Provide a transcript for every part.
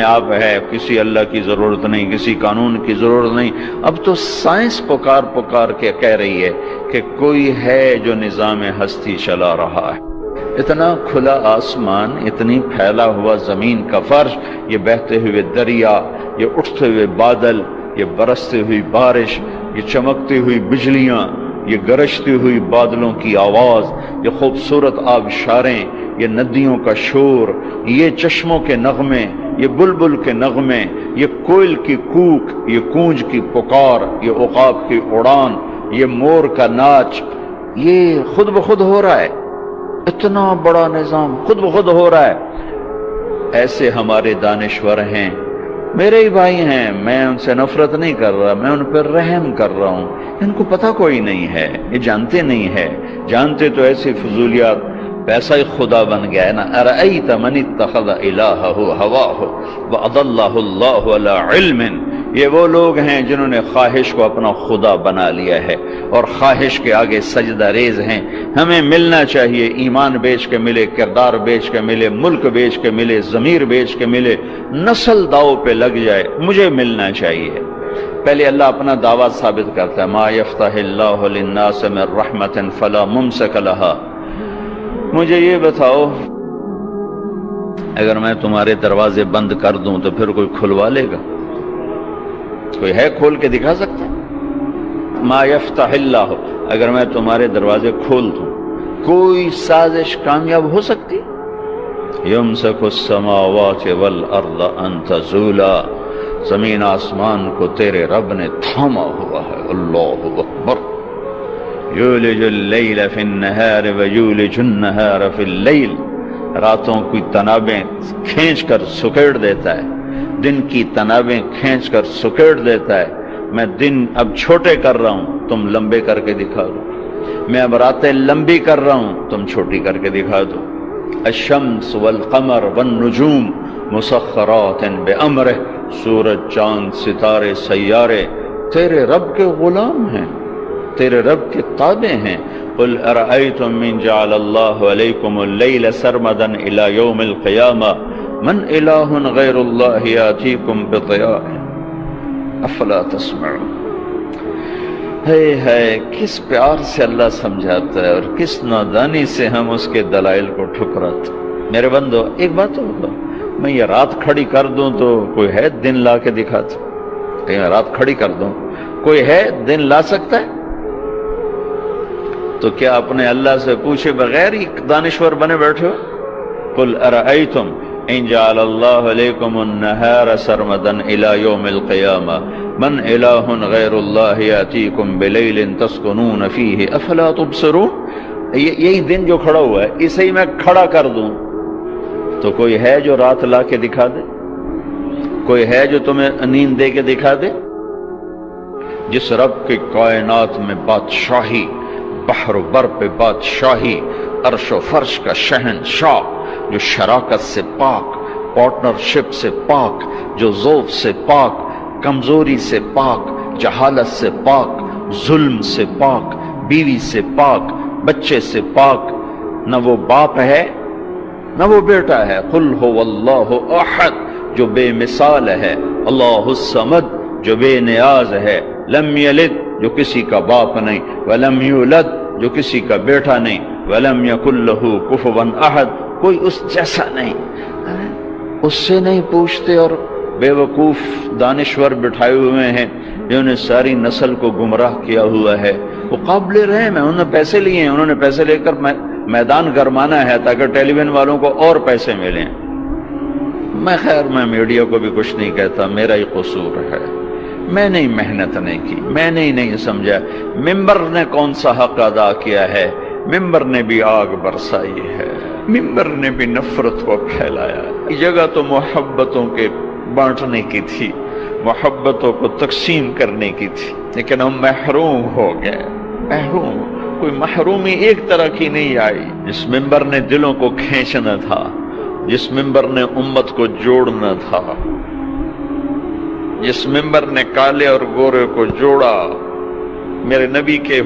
آپ ہے، کسی اللہ کی ضرورت نہیں، کسی قانون کی ضرورت نہیں۔ اب تو سائنس پکار پکار کے کہہ رہی ہے کہ کوئی ہے جو نظام ہستی چلا رہا ہے۔ اتنا کھلا آسمان، اتنی پھیلا ہوا زمین کا فرش، یہ بہتے ہوئے دریا، یہ اٹھتے ہوئے بادل، یہ برستی ہوئی بارش، یہ چمکتی ہوئی بجلیاں، یہ گرجتی ہوئی بادلوں کی آواز، یہ خوبصورت آبشاریں، یہ ندیوں کا شور، یہ چشموں کے نغمے، یہ بلبل کے نغمے، یہ کوئل کی کوک، یہ کونج کی پکار، یہ عقاب کی اڑان، یہ مور کا ناچ، یہ خود بخود ہو رہا ہے۔ اتنا بڑا نظام خود بخود ہو رہا ہے۔ ایسے ہمارے دانشور ہیں، میرے ہی بھائی ہیں، میں ان سے نفرت نہیں کر رہا، میں ان پر رحم کر رہا ہوں۔ ان کو پتہ کوئی نہیں ہے، یہ جانتے نہیں ہے، جانتے تو ایسی فضولیات، پیسہ ہی خدا بن گیا ہے نا۔ ارأیت من اتخذ الہہ ہواہ واضلہ اللہ علی علم، یہ وہ لوگ ہیں جنہوں نے خواہش کو اپنا خدا بنا لیا ہے اور خواہش کے آگے سجدہ ریز ہیں۔ ہمیں ملنا چاہیے، ایمان بیچ کے ملے، کردار بیچ کے ملے، ملک بیچ کے ملے، ضمیر بیچ کے ملے، نسل داؤ پہ لگ جائے، مجھے ملنا چاہیے۔ پہلے اللہ اپنا دعویٰ ثابت کرتا ہے، ما یفتح اللہ للناس من رحمت فلا ممسک لہا۔ مجھے یہ بتاؤ، اگر میں تمہارے دروازے بند کر دوں تو پھر کوئی کھلوا لے گا؟ کوئی ہے کھول کے دکھا سکتا ہے؟ ما یفتح اللہ، اگر میں تمہارے دروازے کھول دوں کوئی سازش کامیاب ہو سکتی؟ یمسک السماوات والارض ان تزولا، زمین آسمان کو تیرے رب نے تھاما ہوا ہے۔ اللہ اکبر۔ یولج اللیل فی النہار ویولج النہار فی اللیل، راتوں کی تنابیں کھینچ کر سکیڑ دیتا ہے، دن کی تنابیں کھینچ کر سکیڑ دیتا ہے۔ میں دن اب چھوٹے کر رہا ہوں، تم لمبے کر کے دکھا دو۔ میں اب راتیں لمبی کر رہا ہوں، تم چھوٹی کر کے دکھا دو۔ الشمس والقمر والنجوم مسخرات بامرہ، سورج، چاند، ستارے، سیارے تیرے رب کے غلام ہیں، تیرے رب کے تابع ہیں۔ قل ارأیتم من جعل اللہ علیکم اللیل سرمدا الی یوم القیامہ من الہ غیر اللہ یاتیکم بضیاء افلا تسمعون۔ ہے کس پیار سے اللہ سمجھاتا ہے اور کس نادانی سے ہم اس کے دلائل کو ٹھکراتے۔ میرے بندو، ایک بات تو بتاؤ، میں یہ رات کھڑی کر دوں تو کوئی ہے دن لا کے دکھاتا؟ کہ میں رات کھڑی کر دوں، کوئی ہے دن لا سکتا ہے؟ تو کیا اپنے اللہ سے پوچھے بغیر ہی دانشور بنے بیٹھے ہو؟ قل ارأیتم ان جعل اللہ علیکم النہار سرمدا الی یوم القیامہ من الہ غیر اللہ یاتیکم بلیل تسکنون فیہ افلا تبصرون۔ یہی دن جو کھڑا ہوا ہے، اسے ہی میں کھڑا کر دوں تو کوئی ہے جو رات لا کے دکھا دے؟ کوئی ہے جو تمہیں نیند دے کے دکھا دے؟ جس رب کی کائنات میں بادشاہی، بحر و بر پہ بادشاہی، عرش و فرش کا شہنشاہ، جو شراکت سے پاک، پارٹنرشپ سے پاک، جو ذوق سے پاک، کمزوری سے پاک، جہالت سے پاک، ظلم سے پاک، بیوی سے پاک، بچے سے پاک، نہ وہ باپ ہے نہ وہ بیٹا ہے۔ قل هو اللہ احد، جو بے مثال ہے، اللہ الصمد، جو بے نیاز ہے، لم یلد، جو کسی کا باپ نہیں، ولم یولد، جو کسی کا بیٹا نہیں، ولم یکن لہ کفوا احد، کوئی اس جیسا نہیں۔ اس سے نہیں پوچھتے اور بے وقوف دانشور بٹھائے ہوئے ہیں جنہوں نے ساری نسل کو گمراہ کیا ہوا ہے۔ وہ قابل رحم ہیں، انہوں نے پیسے لیے ہیں، انہوں نے پیسے لے کر میدان گرمانا ہے تاکہ ٹیلی ویژن والوں کو اور پیسے ملیں۔ میں میڈیا کو بھی کچھ نہیں کہتا، میرا ہی قصور ہے، میں نے محنت نہیں کی، میں نے نہیں سمجھا۔ ممبر نے کون سا حق ادا کیا ہے؟ ممبر نے بھی آگ برسائی ہے، ممبر نے بھی نفرت کو پھیلایا۔ یہ جگہ تو محبتوں کے بانٹنے کی تھی، محبتوں کو تقسیم کرنے کی تھی، لیکن ہم محروم ہو گئے۔ محروم، کوئی محرومی ایک طرح کی نہیں آئی۔ جس ممبر نے دلوں کو کھینچنا تھا، جس ممبر نے امت کو جوڑنا تھا، جس ممبر نے کالے اور گورے کو جوڑا، میرے نبی کے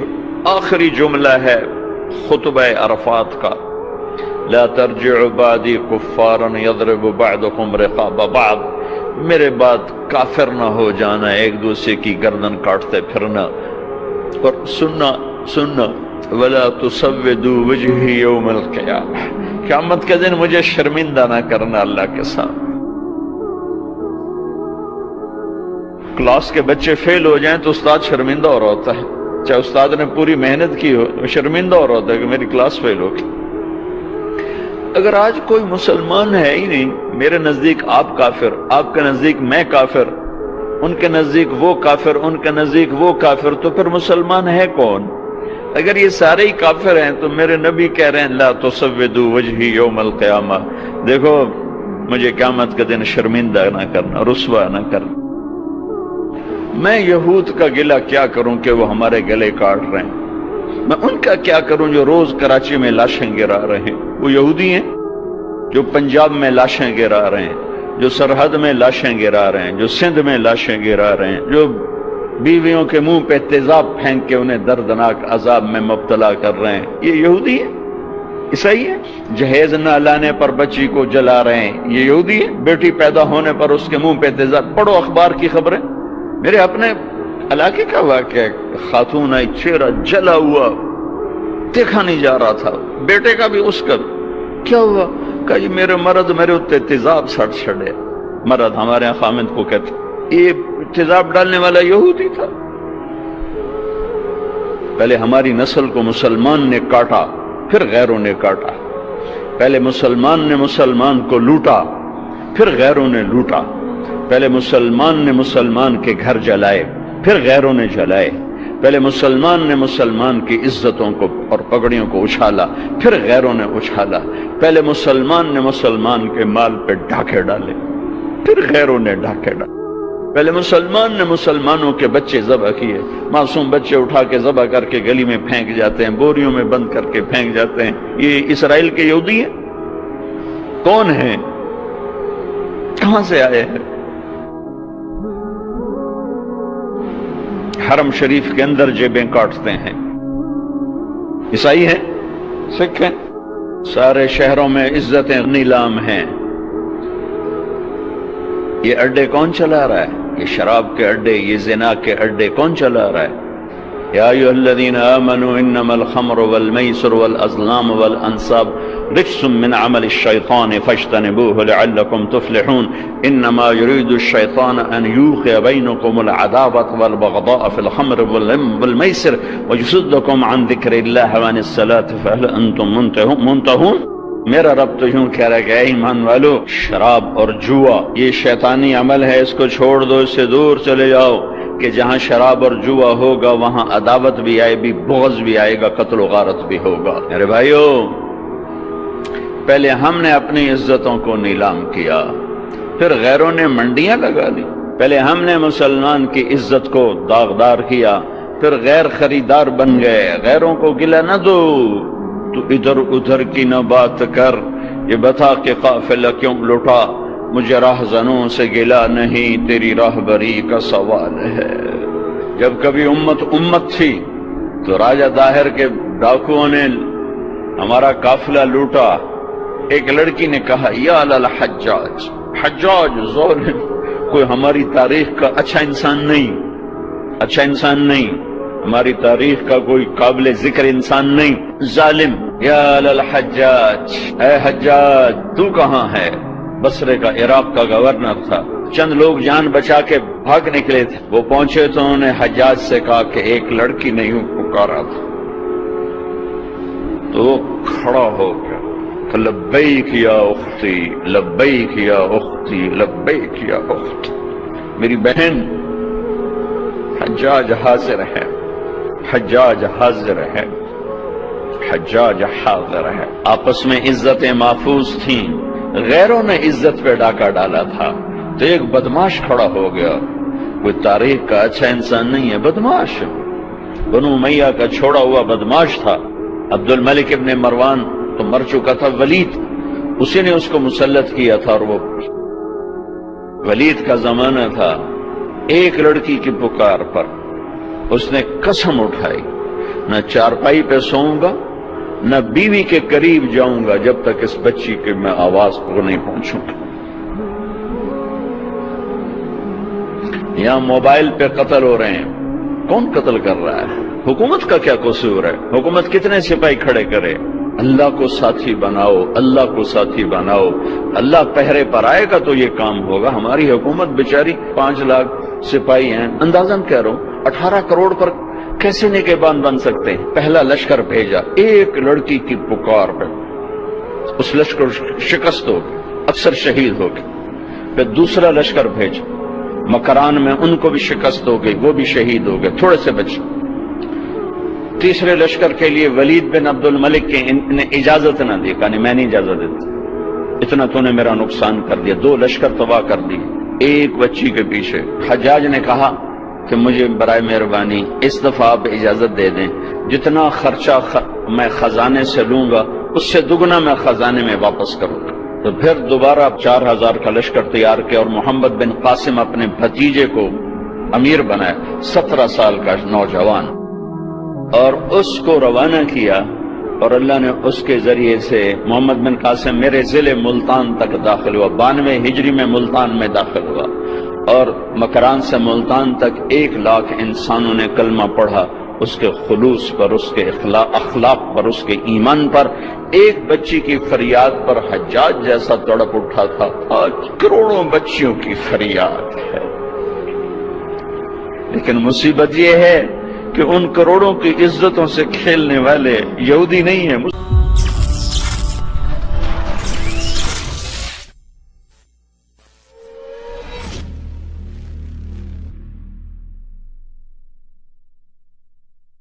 آخری جملہ ہے خطبہ عرفات کا، لا ترجعوا بعدی کفارا یضرب بعضکم رقاب بعض، میرے بعد کافر نہ ہو جانا، ایک دوسرے کی گردن کاٹتے پھرنا۔ اور سننا ولا تسودوا وجہی یوم القیامہ، قیامت کے دن مجھے شرمندہ نہ کرنا اللہ کے ساتھ۔ کلاس کے بچے فیل ہو جائیں تو استاد شرمندہ ہو رہا ہوتا ہے، چاہے استاد نے پوری محنت کی ہو، شرمندہ ہو رہا ہوتا ہے کہ میری کلاس فیل ہوگی۔ اگر آج کوئی مسلمان ہے ہی نہیں، میرے نزدیک آپ کافر، آپ کے نزدیک میں کافر، ان کے نزدیک وہ کافر، ان کے نزدیک وہ کافر، تو پھر مسلمان ہے کون؟ اگر یہ سارے ہی کافر ہیں تو میرے نبی کہہ رہے ہیں لا تسودوا وجہی یوم القیامہ، دیکھو مجھے قیامت کے دن شرمندہ نہ کرنا، رسوا نہ کرنا۔ میں یہود کا گلہ کیا کروں کہ وہ ہمارے گلے کاٹ رہے ہیں، میں ان کا کیا کروں جو روز کراچی میں لاشیں گرا رہے ہیں۔ وہ یہودی ہیں جو پنجاب میں لاشیں گرا رہے ہیں، جو سرحد میں لاشیں گرا رہے ہیں، جو سندھ میں لاشیں گرا رہے ہیں، جو بیویوں کے منہ پہ تیزاب پھینک کے انہیں دردناک عذاب میں مبتلا کر رہے ہیں، یہ یہودی ہے؟ عیسائی ہے؟ جہیز نہ لانے پر بچی کو جلا رہے ہیں، یہ یہودی ہے؟ بیٹی پیدا ہونے پر اس کے منہ پہ تیزاب، پڑھو اخبار کی خبریں۔ میرے اپنے علاقے کا واقعہ، خاتون آئی، چہرہ جلا ہوا، دیکھا نہیں جا رہا تھا، بیٹے کا بھی اس کا کیا ہوا؟ کہا جی میرے مرد میرے اتنے تیزاب سٹ چھڑے، مرد ہمارے یہاں خامد کو کہتے، یہ تیزاب ڈالنے والا یہودی تھا۔ پہلے ہماری نسل کو مسلمان نے کاٹا، پھر غیروں نے کاٹا۔ پہلے مسلمان نے مسلمان کو لوٹا، پھر غیروں نے لوٹا۔ پہلے مسلمان نے مسلمان کے گھر جلائے، پھر غیروں نے جلائے۔ پہلے مسلمان نے مسلمان کی عزتوں کو اور پگڑیوں کو اچھالا، پھر غیروں نے اچھالا۔ پہلے مسلمان نے مسلمان کے مال پہ ڈاکے ڈالے، پھر غیروں نے ڈاکے ڈالے۔ پہلے مسلمان نے مسلمانوں کے بچے ذبح کیے، معصوم بچے اٹھا کے ذبح کر کے گلی میں پھینک جاتے ہیں، بوریوں میں بند کر کے پھینک جاتے ہیں۔ یہ اسرائیل کے یہودی ہیں؟ کون ہیں؟ کہاں سے آئے ہیں؟ حرم شریف کے اندر جیبیں کاٹتے ہیں، عیسائی ہیں، سکھ ہیں، سارے شہروں میں عزتیں نیلام ہیں۔ یہ اڈے کون چلا رہا ہے؟ یہ شراب کے اڈے، یہ زنا کے اڈے کون چلا رہا ہے؟ یا ایھا الذین آمنوا انما الخمر والمیسر والازلام والانصاب رجس من عمل الشیطان فاجتنبوه لعلکم تفلحون انما یرید الشیطان ان یوقع بینکم العداوة والبغضاء فی الخمر والمیسر ویصدکم عن ذکر اللہ وعن الصلاة فهل انتم منتہون۔ میرا رب تو یوں کہہ رہا ہے کہ اے ایمان والو، شراب اور جوا یہ شیطانی عمل ہے، اس کو چھوڑ دو، اس سے دور چلے جاؤ، کہ جہاں شراب اور جوا ہوگا وہاں عداوت بھی آئے گی، بغض بھی آئے گا، قتل و غارت بھی ہوگا۔ میرے بھائیو، پہلے ہم نے اپنی عزتوں کو نیلام کیا، پھر غیروں نے منڈیاں لگا لی۔ پہلے ہم نے مسلمان کی عزت کو داغدار کیا، پھر غیر خریدار بن گئے۔ غیروں کو گلہ نہ دو، تو ادھر ادھر کی نہ بات کر، یہ بتا کہ قافلہ کیوں لٹا، مجھے راہزنوں سے گلہ نہیں، تیری راہبری کا سوال ہے۔ جب کبھی امت تھی تو راجہ داہر کے ڈاکوؤں نے ہمارا قافلہ لوٹا، ایک لڑکی نے کہا یا للحجاج، حجاج ظالم، کوئی ہماری تاریخ کا اچھا انسان نہیں، ہماری تاریخ کا کوئی قابل ذکر انسان نہیں، ظالم۔ یا للحجاج، اے حجاج تو کہاں ہے؟ بصرے کا، عراق کا گورنر تھا، چند لوگ جان بچا کے بھاگ نکلے تھے، وہ پہنچے تو انہوں نے حجاج سے کہا کہ ایک لڑکی نے یوں پکارا تھا، تو وہ کھڑا ہو گیا، لبیک یا اختی، لبیک یا اختی، لبیک یا اختی، میری بہن۔ حجاج حاضر ہے، حجاج حاضر ہے، حجاج حاضر ہے۔ آپس میں عزتیں محفوظ تھیں، غیروں نے عزت پہ ڈاکہ ڈالا تھا، تو ایک بدماش کھڑا ہو گیا، کوئی تاریخ کا اچھا انسان نہیں ہے، بدماش، بنو امیہ کا چھوڑا ہوا بدماش تھا۔ عبد الملک ابن مروان تو مر چکا تھا، ولید اسی نے اس کو مسلط کیا تھا، اور وہ ولید کا زمانہ تھا۔ ایک لڑکی کی پکار پر اس نے قسم اٹھائی، نہ چارپائی پہ سوؤں گا، نہ بیوی کے قریب جاؤں گا جب تک اس بچی کے میں آواز کو نہیں پہنچوں. یہاں موبائل پہ قتل ہو رہے ہیں، کون قتل کر رہا ہے؟ حکومت کا کیا قصور ہے؟ حکومت کتنے سپاہی کھڑے کرے؟ اللہ کو ساتھی بناؤ، اللہ کو ساتھی بناؤ. اللہ پہرے پر آئے گا تو یہ کام ہوگا. ہماری حکومت بیچاری 5 لاکھ سپاہی ہیں، اندازاً کہہ رہا ہوں 18 کروڑ پر کیسے نگہبان بن سکتے ہیں؟ پہلا لشکر بھیجا، ایک لڑکی کی پکار پہ اس لشکر شکست ہو گئی، اکثر شہید ہو گئی. پھر دوسرا لشکر بھیجا، مکران میں ان کو بھی شکست ہو گئی، وہ بھی شہید ہو گئے، تھوڑے سے بچے. تیسرے لشکر کے لیے ولید بن عبد الملک کے نے اجازت نہ دی، کہا میں نہیں اجازت دیتا، اتنا تو نے میرا نقصان کر دیا. 2 لشکر تباہ کر دی ایک بچی کے پیچھے. حجاج نے کہا کہ مجھے برائے مہربانی اس دفعہ آپ اجازت دے دیں، جتنا خرچہ میں خزانے سے لوں گا اس سے دگنا میں خزانے میں واپس کروں گا. تو پھر دوبارہ 4000 کا لشکر تیار کیا اور محمد بن قاسم اپنے بھتیجے کو امیر بنایا، 17 سال کا نوجوان، اور اس کو روانہ کیا. اور اللہ نے اس کے ذریعے سے محمد بن قاسم میرے ضلع ملتان تک داخل ہوا. 92 ہجری میں ملتان میں داخل ہوا، اور مکران سے ملتان تک 1 لاکھ انسانوں نے کلمہ پڑھا، اس کے خلوص پر، اس کے اخلاق پر، اس کے ایمان پر. ایک بچی کی فریاد پر حجاج جیسا تڑپ اٹھا تھا، آج کروڑوں بچیوں کی فریاد ہے. لیکن مصیبت یہ ہے کہ ان کروڑوں کی عزتوں سے کھیلنے والے یہودی نہیں ہیں.